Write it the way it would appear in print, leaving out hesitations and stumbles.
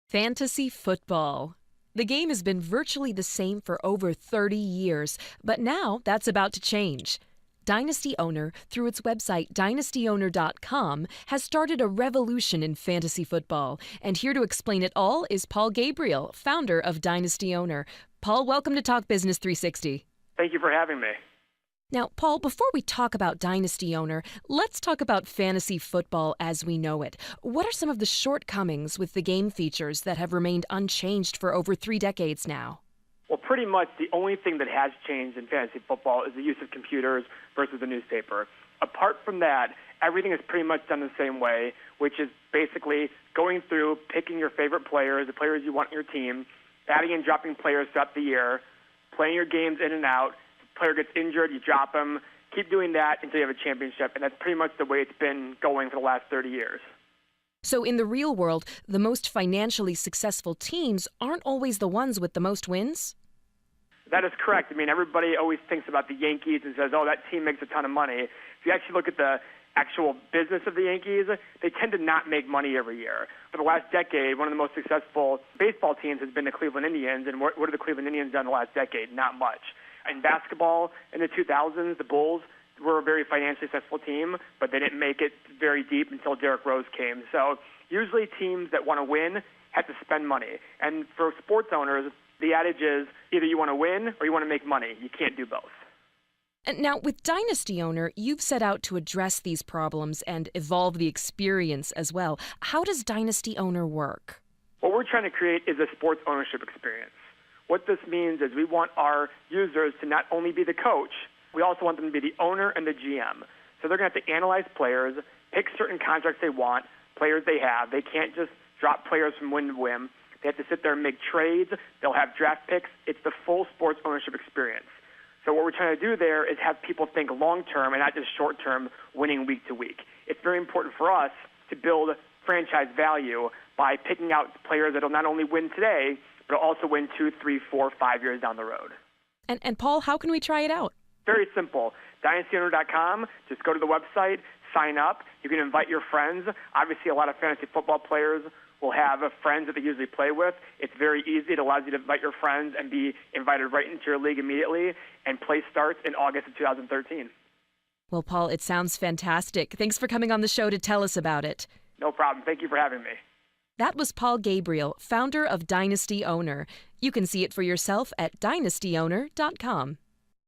Fantasy football. The game has been virtually the same for over 30 years, but now that's about to change. Dynasty Owner, through its website dynastyowner.com, has started a revolution in fantasy football. And here to explain it all is Paul Gabriel, founder of Dynasty Owner. Paul, welcome to Talk Business 360. Thank you for having me. Now, Paul, before we talk about Dynasty Owner, let's talk about fantasy football as we know it. What are some of the shortcomings with the game features that have remained unchanged for over 3 decades now? Well, pretty much the only thing that has changed in fantasy football is the use of computers versus the newspaper. Apart from that, everything is pretty much done the same way, which is basically going through, picking your favorite players, the players you want in your team, adding and dropping players throughout the year, playing your games in and out. Player gets injured, you drop him. Keep doing that until you have a championship, and that's pretty much the way it's been going for the last 30 years. So in the real world, the most financially successful teams aren't always the ones with the most wins? That is correct. I mean, everybody always thinks about the Yankees and says, oh, that team makes a ton of money. If you actually look at the actual business of the Yankees, they tend to not make money every year. For the last decade, one of the most successful baseball teams has been the Cleveland Indians, and what have the Cleveland Indians done the last decade? Not much. In basketball, in the 2000s, the Bulls were a very financially successful team, but they didn't make it very deep until Derrick Rose came. So usually teams that want to win have to spend money. And for sports owners, the adage is either you want to win or you want to make money. You can't do both. And now, with Dynasty Owner, you've set out to address these problems and evolve the experience as well. How does Dynasty Owner work? What we're trying to create is a sports ownership experience. What this means is we want our users to not only be the coach, we also want them to be the owner and the GM. So they're going to have to analyze players, pick certain contracts they want, players they have. They can't just drop players from whim to whim. They have to sit there and make trades. They'll have draft picks. It's the full sports ownership experience. So what we're trying to do there is have people think long-term and not just short-term, winning week to week. It's very important for us to build franchise value by picking out players that will not only win today, but it'll also win 2, 3, 4, 5 years down the road. And Paul, how can we try it out? Very simple. DynastyOwner.com. Just go to the website, sign up. You can invite your friends. Obviously, a lot of fantasy football players will have friends that they usually play with. It's very easy. It allows you to invite your friends and be invited right into your league immediately. And play starts in August of 2013. Well, Paul, it sounds fantastic. Thanks for coming on the show to tell us about it. No problem. Thank you for having me. That was Paul Gabriel, founder of Dynasty Owner. You can see it for yourself at dynastyowner.com.